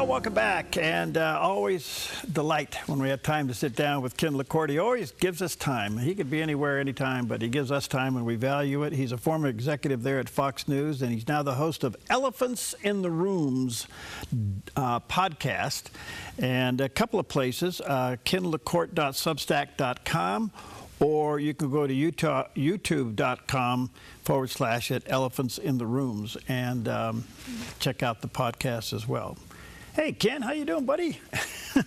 Well, welcome back, and always delight when we have time to sit down with Ken LaCorte. He always gives us time. He could be anywhere, anytime, but he gives us time and we value it. He's a former executive there at Fox News, and he's now the host of Elephants in the Rooms podcast, and a couple of places, kenlacorte.substack.com, or you can go to youtube.com/at Elephants in the Rooms and check out the podcast as well. Hey, Ken, how you doing, buddy?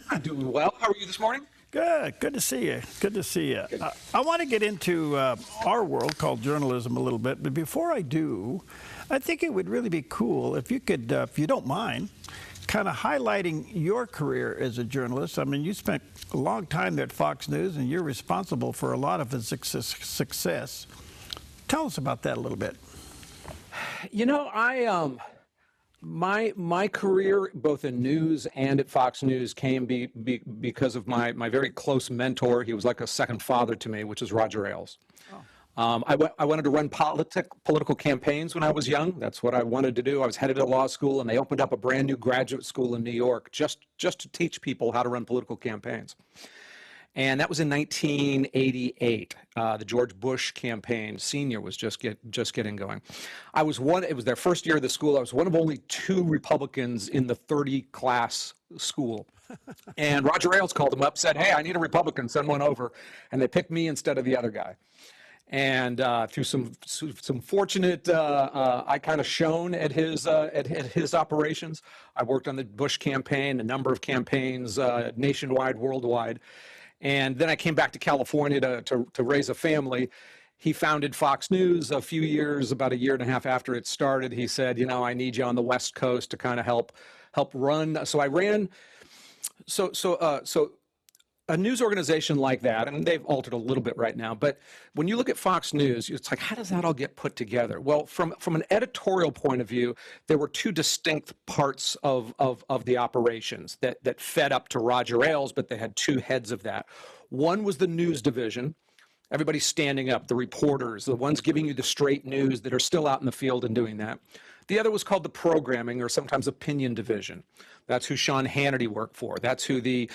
I'm doing well. How are you this morning? Good. Good to see you. Good to see you. I want to get into our world called journalism a little bit, but before I do, I think it would really be cool if you could, if you don't mind, kind of highlighting your career as a journalist. I mean, you spent a long time there at Fox News, and you're responsible for a lot of its success. Tell us about that a little bit. You know, my career, both in news and at Fox News, came because of my very close mentor. He was like a second father to me, which is Roger Ailes. Oh. I wanted to run political campaigns when I was young. That's what I wanted to do. I was headed to law school, and they opened up a brand new graduate school in New York just to teach people how to run political campaigns. And that was in 1988. The George Bush campaign, senior, was just getting going. It was their first year of the school. I was one of only 2 Republicans in the 30-class school. And Roger Ailes called them up, said, "Hey, I need a Republican, send one over." And they picked me instead of the other guy. And through some fortunate, I kind of shone at his operations. I worked on the Bush campaign, a number of campaigns, nationwide, worldwide. And then I came back to California to raise a family. He founded Fox News about a year and a half after it started. He said, "You know, I need you on the West Coast to kind of help run." So I ran. So a news organization like that, and they've altered a little bit right now, but when you look at Fox News, it's like, how does that all get put together? Well, from an editorial point of view, there were 2 distinct parts of the operations that fed up to Roger Ailes, but they had 2 heads of that. One was the news division. Everybody's standing up, the reporters, the ones giving you the straight news that are still out in the field and doing that. The other was called the programming, or sometimes opinion division. That's who Sean Hannity worked for. That's who the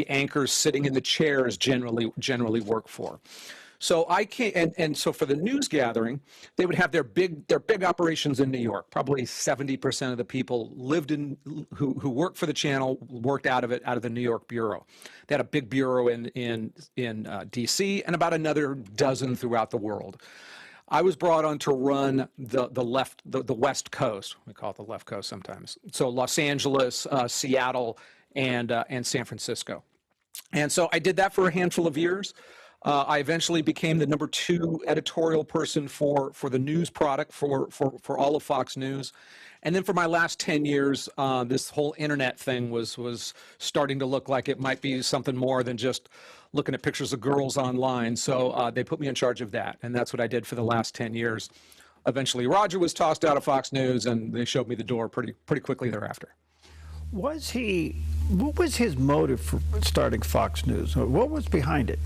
anchors sitting in the chairs generally work for. So I came, and so for the news gathering, they would have their big operations in New York. Probably 70% of the people who worked for the channel worked out of the New York bureau. They had a big bureau in D.C. and about another dozen throughout the world. I was brought on to run the West Coast. We call it the left coast sometimes. So Los Angeles, Seattle, and San Francisco. And so I did that for a handful of years. I eventually became the number 2 editorial person for the news product for all of Fox News. And then for my last 10 years, this whole internet thing was starting to look like it might be something more than just looking at pictures of girls online. So they put me in charge of that. And that's what I did for the last 10 years. Eventually, Roger was tossed out of Fox News, and they showed me the door pretty quickly thereafter. What was his motive for starting Fox News? What was behind it?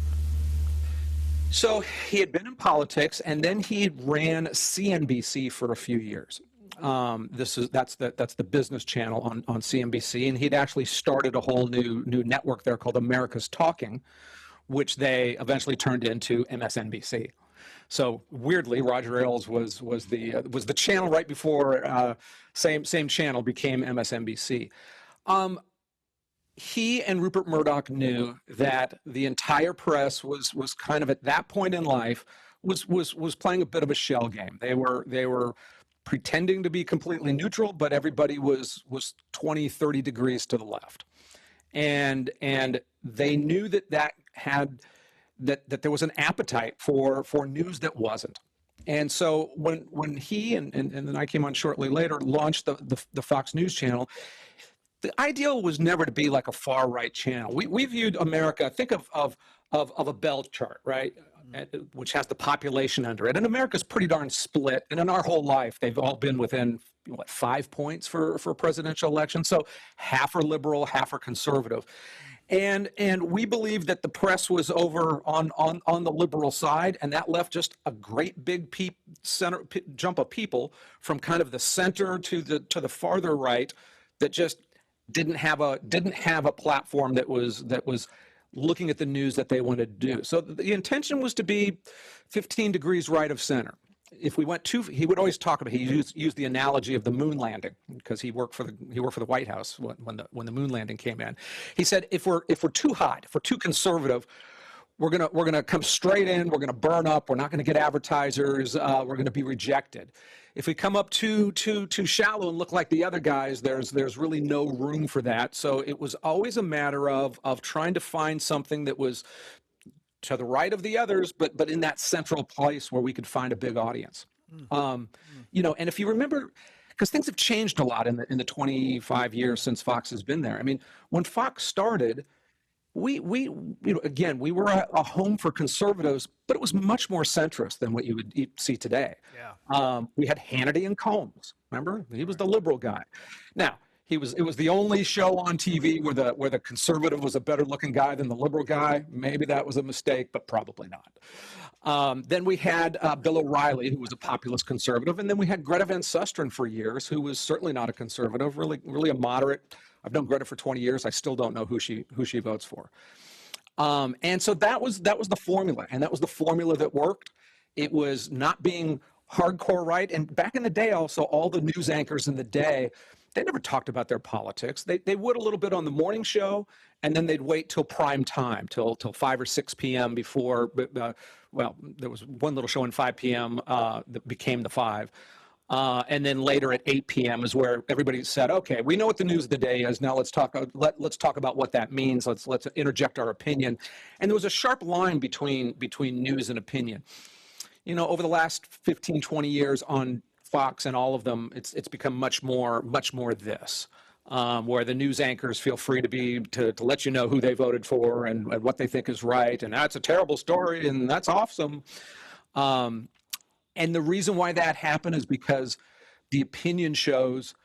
So he had been in politics, and then he ran CNBC for a few years. That's the business channel on CNBC, and he'd actually started a whole new network there called America's Talking, which they eventually turned into MSNBC. So weirdly, Roger Ailes was the channel right before same channel became MSNBC. He and Rupert Murdoch knew that the entire press was kind of at that point in life was playing a bit of a shell game. They were pretending to be completely neutral, but everybody was 20, 30 degrees to the left. And they knew that there was an appetite for news that wasn't. And so when he and then I came on shortly later launched the Fox News channel, the ideal was never to be like a far right channel. We viewed America, think of a bell chart, right? Which has the population under it. And America's pretty darn split. And in our whole life, they've all been within 5 points for a presidential election. So half are liberal, half are conservative. And we believed that the press was over on the liberal side, and that left just a great big jump of people from kind of the center to the farther right that just didn't have a platform that was looking at the news that they wanted to do. So the intention was to be 15 degrees right of center. If we went too, he would always talk about, he used the analogy of the moon landing, because he worked for the White House when the moon landing came in. He said, if we're too hot, if we're too conservative, we're gonna come straight in, we're gonna burn up, we're not gonna get advertisers, we're gonna be rejected. If we come up too shallow and look like the other guys, there's really no room for that. So it was always a matter of trying to find something that was to the right of the others, but in that central place where we could find a big audience. You know, and if you remember, because things have changed a lot in the 25 years since Fox has been there. I mean, when Fox started, we you know, again, we were a home for conservatives, but it was much more centrist than what you would see today. Yeah. We had Hannity and Combs. Remember, he was the liberal guy. Now, it was the only show on TV where the conservative was a better looking guy than the liberal guy. Maybe that was a mistake, but probably not. Then we had Bill O'Reilly, who was a populist conservative, and then we had Greta Van Susteren for years, who was certainly not a conservative, really a moderate. I've known Greta for 20 years. I still don't know who she votes for. And so that was the formula, and that was the formula that worked. It was not being hardcore right. And back in the day, also, all the news anchors in the day, they never talked about their politics. They would a little bit on the morning show, and then they'd wait till prime time, till 5 or 6 p.m. before. Well, there was one little show in 5 p.m. That became the 5. And then later at 8 p.m. is where everybody said, okay, we know what the news of the day is. Now let's talk about what that means. Let's interject our opinion. And there was a sharp line between news and opinion. You know, over the last 15, 20 years on Fox and all of them, it's become much more this, where the news anchors feel free to let you know who they voted for and what they think is right. And that's a terrible story and that's awesome. And the reason why that happened is because the opinion shows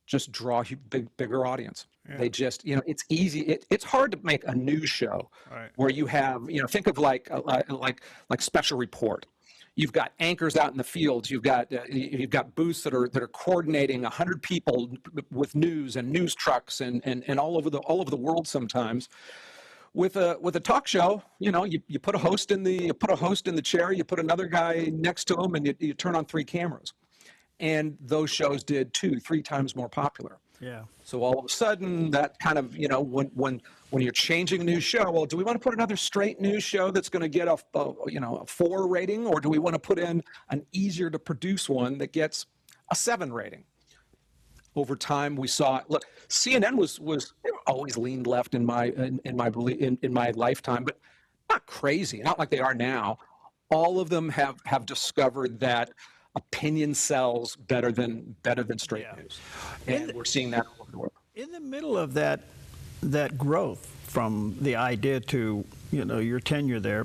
just draw a bigger audience. Yeah. They just, you know, it's easy. It's hard to make a news show where you have, you know, think of like Special Report. You've got anchors out in the fields. You've got booths that are coordinating 100 people with news and news trucks and all over the world sometimes. With a talk show, you know, you put a host in the chair, you put another guy next to him, and you turn on 3 cameras, and those shows did 2-3 times more popular. Yeah. So all of a sudden, that kind of, you know, when you're changing a news show, well, do we want to put another straight news show that's going to get a 4 rating, or do we want to put in an easier to produce one that gets a 7 rating? Over time, we saw, look, CNN was always leaned left in my lifetime, but not crazy, not like they are now. All of them have discovered that opinion sells better than straight news, and we're seeing that all over the world. In the middle of that growth from the idea to, you know, your tenure there,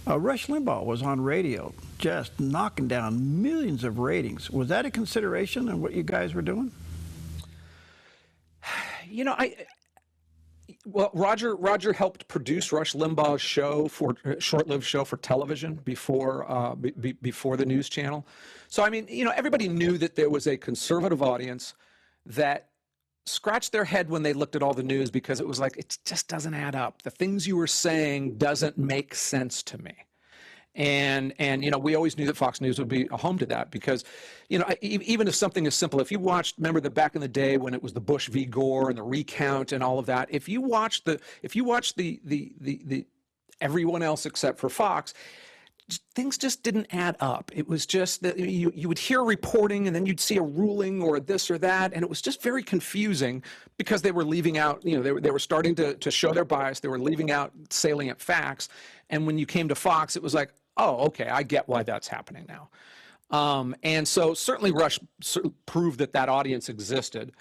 Rush Limbaugh was on radio, just knocking down millions of ratings. Was that a consideration in what you guys were doing? You know, Roger helped produce Rush Limbaugh's short-lived show for television before the news channel. So, I mean, you know, everybody knew that there was a conservative audience that scratched their head when they looked at all the news, because it was like, it just doesn't add up. The things you were saying doesn't make sense to me. And you know, we always knew that Fox News would be a home to that, because, you know, even if something is simple, if you watched, remember that back in the day when it was the Bush v. Gore and the recount and all of that, if you watched the everyone else except for Fox, things just didn't add up. It was just that you would hear reporting and then you'd see a ruling or this or that, and it was just very confusing because they were leaving out, you know, they were starting to show their bias. They were leaving out salient facts. And when you came to Fox, it was like, oh, okay, I get why that's happening now. And so certainly Rush proved that audience existed,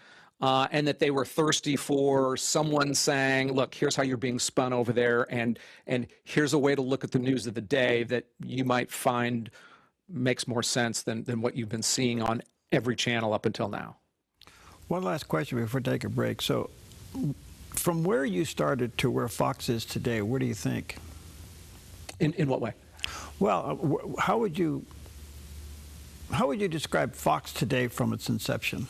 and that they were thirsty for someone saying, look, here's how you're being spun over there, and here's a way to look at the news of the day that you might find makes more sense than what you've been seeing on every channel up until now. One last question before we take a break. So from where you started to where Fox is today, where do you think? In what way? Well, how would you describe Fox today from its inception?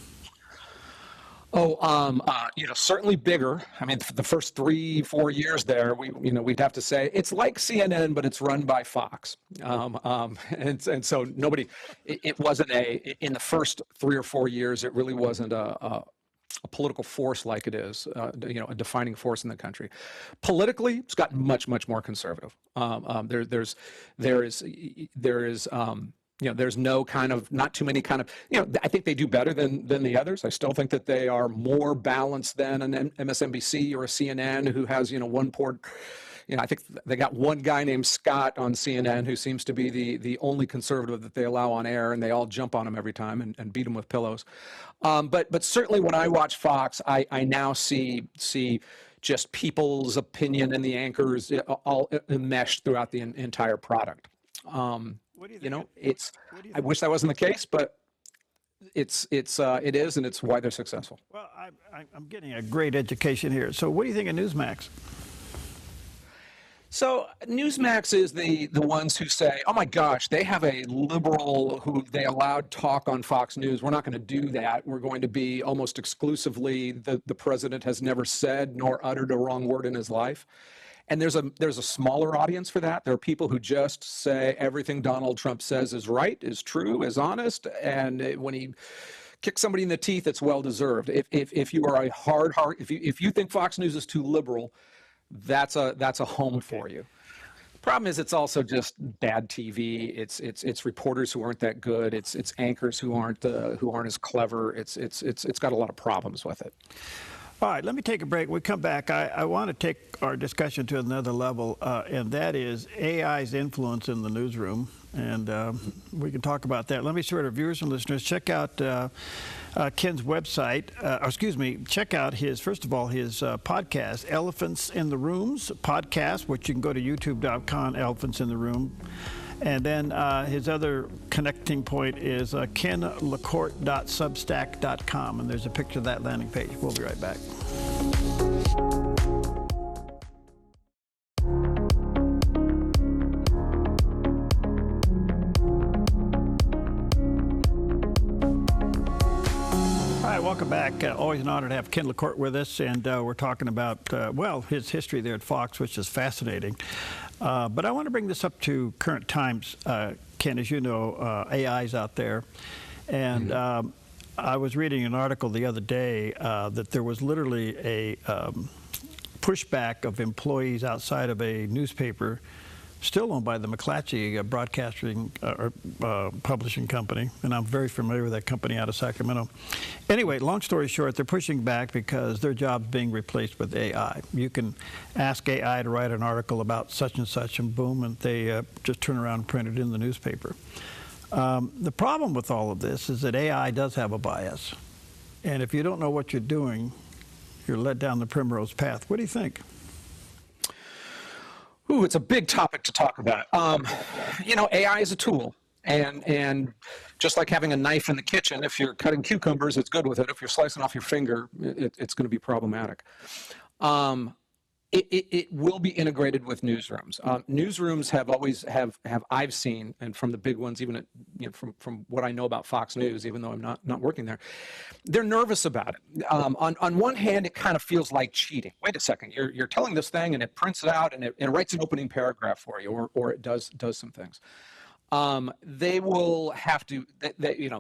Certainly bigger. I mean, for the first 3-4 years there, we'd have to say it's like CNN, but it's run by Fox. And so it wasn't in the first 3 or 4 years, it really wasn't a political force like it is, a defining force in the country. Politically, it's gotten much, much more conservative. There's no kind of, not too many kind of, I think they do better than the others. I still think that they are more balanced than an MSNBC or a CNN who has, one port. I think they got one guy named Scott on CNN who seems to be the only conservative that they allow on air, and they all jump on him every time and beat him with pillows. But certainly when I watch Fox, I now see just people's opinion and the anchors all enmeshed throughout the entire product. What do you think? I wish that wasn't the case, but it is, and it's why they're successful. Well, I'm getting a great education here. So what do you think of Newsmax? So Newsmax is the ones who say, oh my gosh, they have a liberal who they allowed talk on Fox News. We're not going to do that. We're going to be almost exclusively the president has never said nor uttered a wrong word in his life. And there's a smaller audience for that. There are people who just say everything Donald Trump says is right, is true, is honest, and when he kicks somebody in the teeth, it's well deserved. If you are a hard if you think Fox News is too liberal, that's a home for you. The problem is it's also just bad TV. It's reporters who aren't that good. It's anchors who aren't as clever. It's got a lot of problems with it. All right, let me take a break. When we come back, I want to take our discussion to another level, and that is AI's influence in the newsroom. And we can talk about that. Let me sort of viewers and listeners check out Ken's website. Check out first of all, his podcast, Elephants in the Rooms podcast, which you can go to youtube.com, Elephants in the Room. And then his other connecting point is kenlacorte.substack.com, and there's a picture of that landing page. We'll be right back. Welcome back. Always an honor to have Ken LaCorte with us, and we're talking about, his history there at Fox, which is fascinating. But I want to bring this up to current times. Ken, as you know, AI's out there, and I was reading an article the other day that there was literally a pushback of employees outside of a newspaper still owned by the McClatchy broadcasting publishing company, and I'm very familiar with that company out of Sacramento. Anyway, long story short, they're pushing back because their job's being replaced with AI. You can ask AI to write an article about such and such, and boom, and they just turn around and print it in the newspaper. The problem with all of this is that AI does have a bias, and if you don't know what you're doing, you're led down the primrose path. What do you think? Ooh, it's a big topic to talk about. AI is a tool, and just like having a knife in the kitchen, if you're cutting cucumbers, it's good with it. If you're slicing off your finger, it's going to be problematic. It will be integrated with newsrooms. Newsrooms have I've seen, and from the big ones, even from what I know about Fox News, even though I'm not working there, they're nervous about it. On one hand, it kind of feels like cheating. Wait a second, you're telling this thing, and it prints it out, and it writes an opening paragraph for you, or it does some things. They will have to.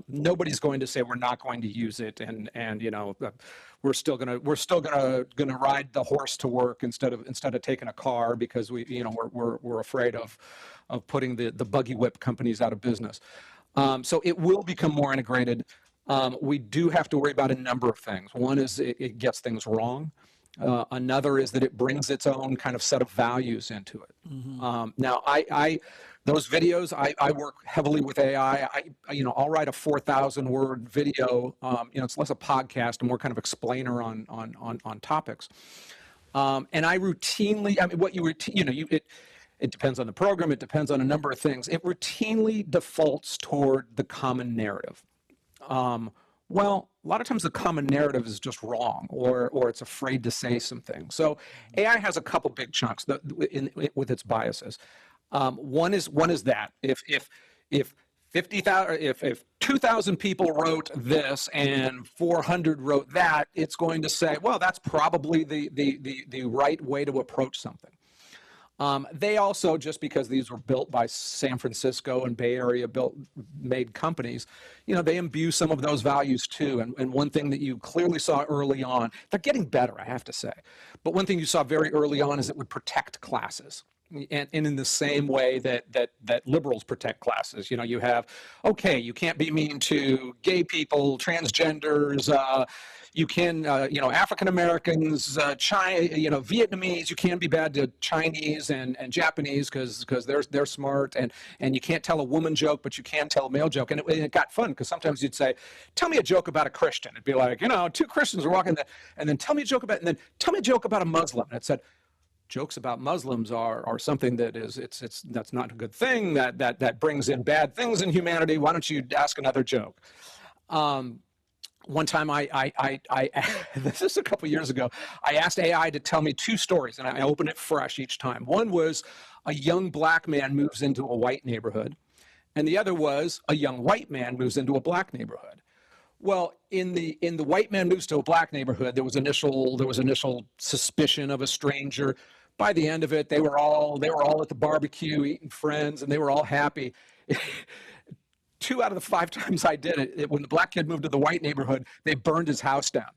Nobody's going to say we're not going to use it, and we're still gonna ride the horse to work instead of taking a car because we're afraid of putting the buggy whip companies out of business. So it will become more integrated. We do have to worry about a number of things. One is it gets things wrong. Another is that it brings its own kind of set of values into it. Mm-hmm. Now, those videos, I work heavily with AI. I'll write a 4,000 word video. It's less a podcast and more kind of explainer on topics. And I routinely, it depends on the program. It depends on a number of things. It routinely defaults toward the common narrative. Well, a lot of times the common narrative is just wrong, or it's afraid to say some things. So AI has a couple big chunks with its biases. One is that if 50,000, if 2,000 people wrote this and 400 wrote that, it's going to say, well, that's probably the right way to approach something. They also, just because these were built by San Francisco and Bay Area made companies, they imbue some of those values too. And one thing that you clearly saw early on, they're getting better, I have to say. But one thing you saw very early on is it would protect classes. And in the same way that liberals protect classes, you have, okay, you can't be mean to gay people, transgenders, you can, African Americans, China, Vietnamese. You can be bad to Chinese and Japanese because they're smart, and you can't tell a woman joke, but you can tell a male joke. And it got fun because sometimes you'd say, "Tell me a joke about a Christian." It'd be like, two Christians are walking, and then tell me a joke about a Muslim. And it said, jokes about Muslims are something that that's not a good thing. That brings in bad things in humanity. Why don't you ask another joke? One time this is a couple years ago, I asked AI to tell me two stories, and I opened it fresh each time. One was a young black man moves into a white neighborhood, and the other was a young white man moves into a black neighborhood. Well, in the white man moves to a black neighborhood, there was initial suspicion of a stranger. By the end of it, they were all at the barbecue eating friends, and they were all happy. 2 out of the 5 times I did it, when the black kid moved to the white neighborhood, they burned his house down,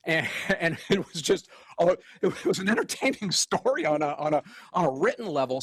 and it was just, it was an entertaining story on a written level.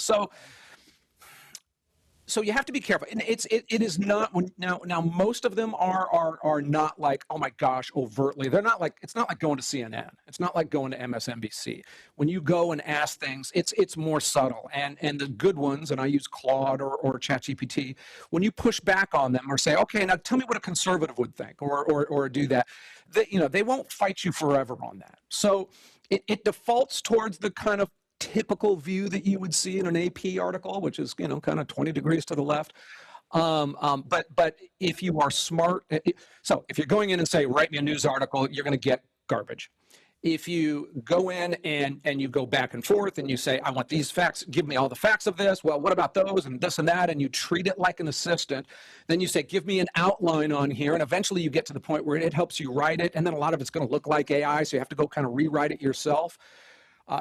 So you have to be careful, and it is not now. Most of them are not like, oh my gosh, overtly. They're not like, it's not like going to CNN. It's not like going to MSNBC. When you go and ask things, it's more subtle. And the good ones, and I use Claude or ChatGPT. When you push back on them or say, okay, now tell me what a conservative would think, or do that, they won't fight you forever on that. So it defaults towards the kind of typical view that you would see in an AP article, which is, kind of 20 degrees to the left. But if you are smart, so if you're going in and say, write me a news article, you're going to get garbage. If you go in and you go back and forth and you say, I want these facts, give me all the facts of this, well, what about those and this and that, and you treat it like an assistant, then you say, give me an outline on here, and eventually you get to the point where it helps you write it, and then a lot of it's going to look like AI, so you have to go kind of rewrite it yourself.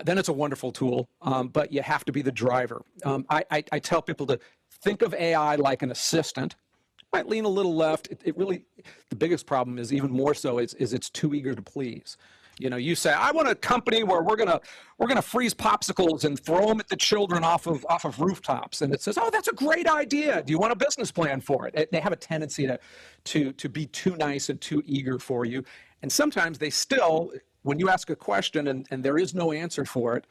Then it's a wonderful tool, but you have to be the driver. I tell people to think of AI like an assistant. Might lean a little left. It really, the biggest problem is even more so is it's too eager to please. You say, I want a company where we're gonna freeze popsicles and throw them at the children off of rooftops, and it says, oh, that's a great idea. Do you want a business plan for it? They have a tendency to be too nice and too eager for you, and sometimes they still, when you ask a question and there is no answer for it,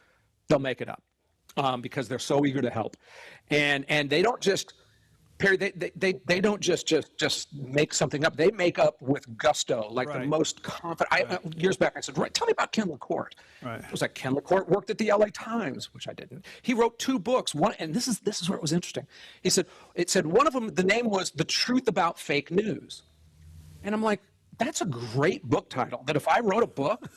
they'll make it up because they're so eager to help, and they don't just. Perry, they don't just make something up. They make up with gusto, like right. The most confident. Years back, I said, right, tell me about Ken LaCorte. Right. It was like Ken LaCorte worked at the LA Times, which I didn't. He wrote 2 books. One, and this is where it was interesting. It said one of them, the name was The Truth About Fake News. And I'm like, that's a great book title, that if I wrote a book,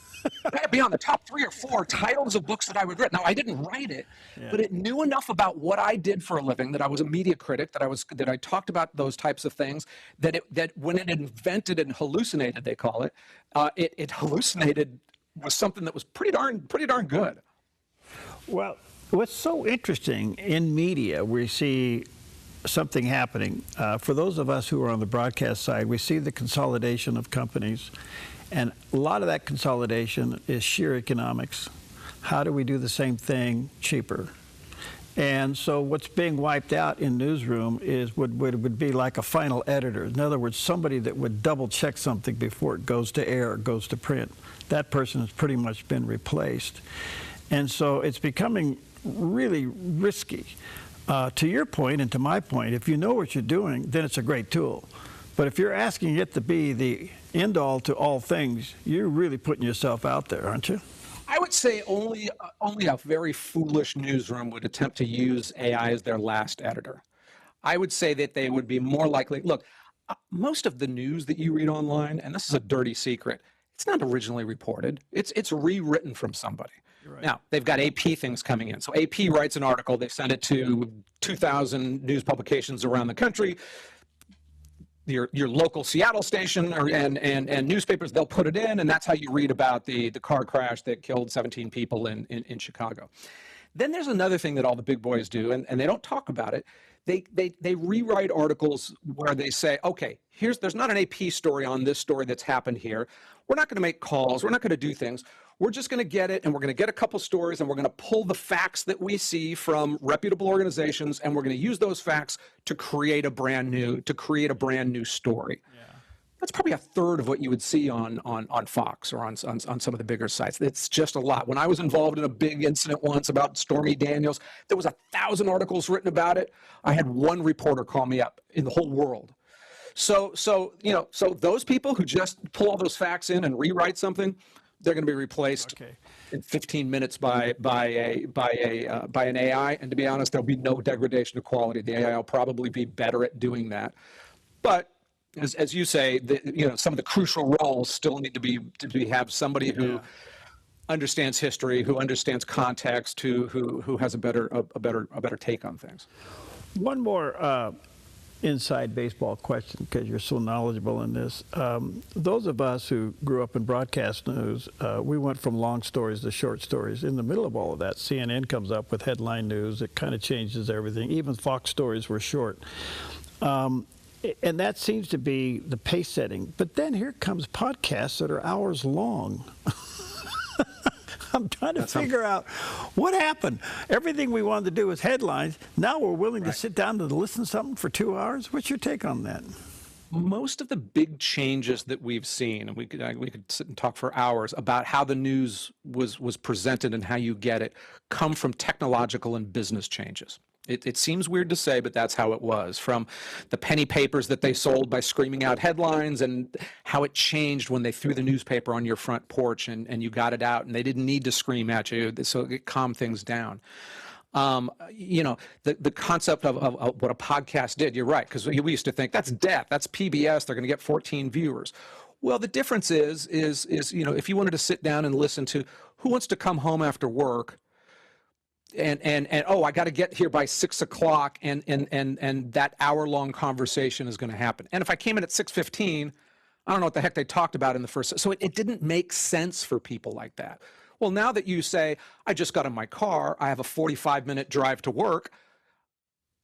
that'd be on the top 3 or 4 titles of books that I would read. Now, I didn't write it, but it knew enough about what I did for a living, that I was a media critic, that I talked about those types of things, that when it invented and hallucinated, they call it, it hallucinated was something that was pretty darn good. Well, what's so interesting in media, we see something happening. For those of us who are on the broadcast side, we see the consolidation of companies, and a lot of that consolidation is sheer economics. How do we do the same thing cheaper? And so what's being wiped out in newsroom is would be like a final editor. In other words, somebody that would double check something before it goes to air, goes to print. That person has pretty much been replaced. And so it's becoming really risky. To your point and to my point, if you know what you're doing, then it's a great tool. But if you're asking it to be the end-all to all things, you're really putting yourself out there, aren't you? I would say only a very foolish newsroom would attempt to use AI as their last editor. I would say that they would be more likely, look, most of the news that you read online, and this is a dirty secret, it's not originally reported. It's rewritten from somebody. Right. Now, they've got AP things coming in. So AP writes an article, they send it to 2,000 news publications around the country. your local Seattle station and newspapers, they'll put it in, and that's how you read about the car crash that killed 17 people in Chicago. Then there's another thing that all the big boys do, and they don't talk about it. They rewrite articles where they say, okay, there's not an AP story on this story that's happened here. We're not going to make calls. We're not going to do things. We're just going to get it, and we're going to get a couple stories, and we're going to pull the facts that we see from reputable organizations, and we're going to use those facts to create a brand new story. Yeah. That's probably a third of what you would see on Fox or on some of the bigger sites. It's just a lot. When I was involved in a big incident once about Stormy Daniels, there was 1,000 articles written about it. I had one reporter call me up in the whole world. So those people who just pull all those facts in and rewrite something, they're going to be replaced in 15 minutes by an AI. And to be honest, there'll be no degradation of quality. The AI will probably be better at doing that. But as you say, some of the crucial roles still need to have somebody who understands history, who understands context, who has a better take on things. One more inside baseball question, because you're so knowledgeable in this. Those of us who grew up in broadcast news, we went from long stories to short stories. In the middle of all of that, CNN comes up with headline news. It kind of changes everything. Even Fox stories were short. And that seems to be the pace setting. But then here comes podcasts that are hours long. I'm trying to figure out what happened. Everything we wanted to do was headlines. Now we're willing to sit down to listen to something for 2 hours. What's your take on that? Most of the big changes that we've seen, and we could sit and talk for hours about how the news was presented and how you get it, come from technological and business changes. It seems weird to say, but that's how it was. From the penny papers that they sold by screaming out headlines, and how it changed when they threw the newspaper on your front porch and you got it out, and they didn't need to scream at you, so it calmed things down. The concept of what a podcast did, you're right, because we used to think that's death, that's PBS, they're going to get 14 viewers. Well, the difference is if you wanted to sit down and listen to Who Wants to Come Home After Work, and I got to get here by 6 o'clock, and that hour-long conversation is going to happen. And if I came in at 6:15, I don't know what the heck they talked about in the first. So it didn't make sense for people like that. Well, now that you say, I just got in my car, I have a 45-minute drive to work,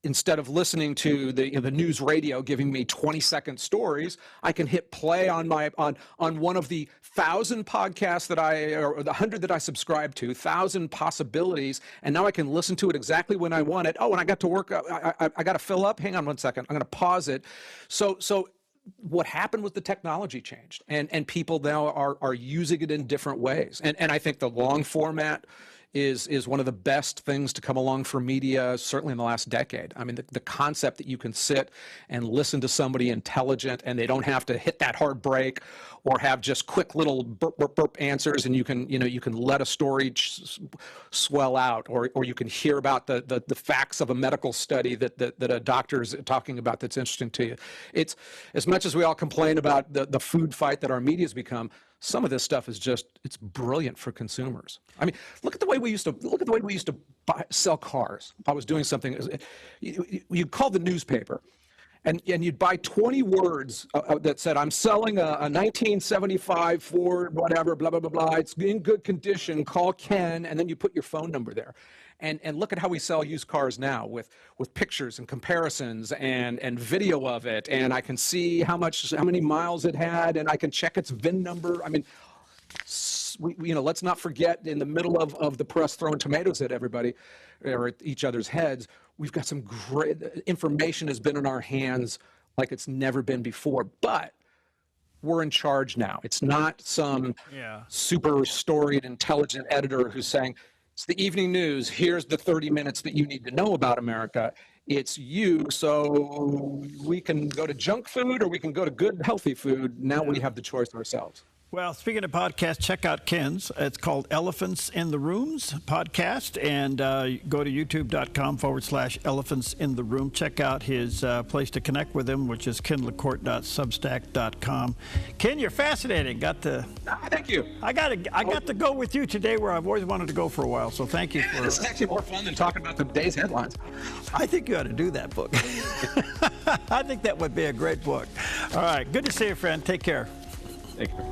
instead of listening to the news radio giving me 20-second stories, I can hit play on one of the 1,000 podcasts or the 100 that I subscribe to, 1,000 possibilities, and now I can listen to it exactly when I want it. Oh, and I got to work. I got to fill up. Hang on one second. I'm going to pause it. So what happened was the technology changed, and people now are using it in different ways. And I think the long format is one of the best things to come along for media, certainly in the last decade. I mean, the concept that you can sit and listen to somebody intelligent, and they don't have to hit that hard break or have just quick little burp, burp, burp answers, and you can let a story swell out, or you can hear about the facts of a medical study that a doctor is talking about that's interesting to you. It's, as much as we all complain about the food fight that our media's become, some of this stuff is it's brilliant for consumers. I mean, look at the way we used to sell cars. I was doing something, you'd call the newspaper, and you'd buy 20 words that said, I'm selling a 1975 Ford, whatever, blah, blah, blah, blah. It's in good condition, call Ken, and then you put your phone number there. And look at how we sell used cars now with pictures and comparisons and video of it, and I can see how many miles it had, and I can check its VIN number. I mean, let's not forget, in the middle of the press throwing tomatoes at everybody or at each other's heads, we've got some great information has been in our hands like it's never been before. But we're in charge now. It's not some super storied, intelligent editor who's saying, it's the evening news, here's the 30 minutes that you need to know about America. It's you, so we can go to junk food or we can go to good, healthy food. Now we have the choice ourselves. Well, speaking of podcasts, check out Ken's. It's called Elephants in the Rooms podcast, and go to youtube.com/Elephants in the Room. Check out his place to connect with him, which is kenlacorte.substack.com. Ken, you're fascinating. Thank you. I got to go with you today where I've always wanted to go for a while. So thank you for. It's actually more fun than talking about the day's headlines. I think you ought to do that book. I think that would be a great book. All right, good to see you, friend. Take care. Take care.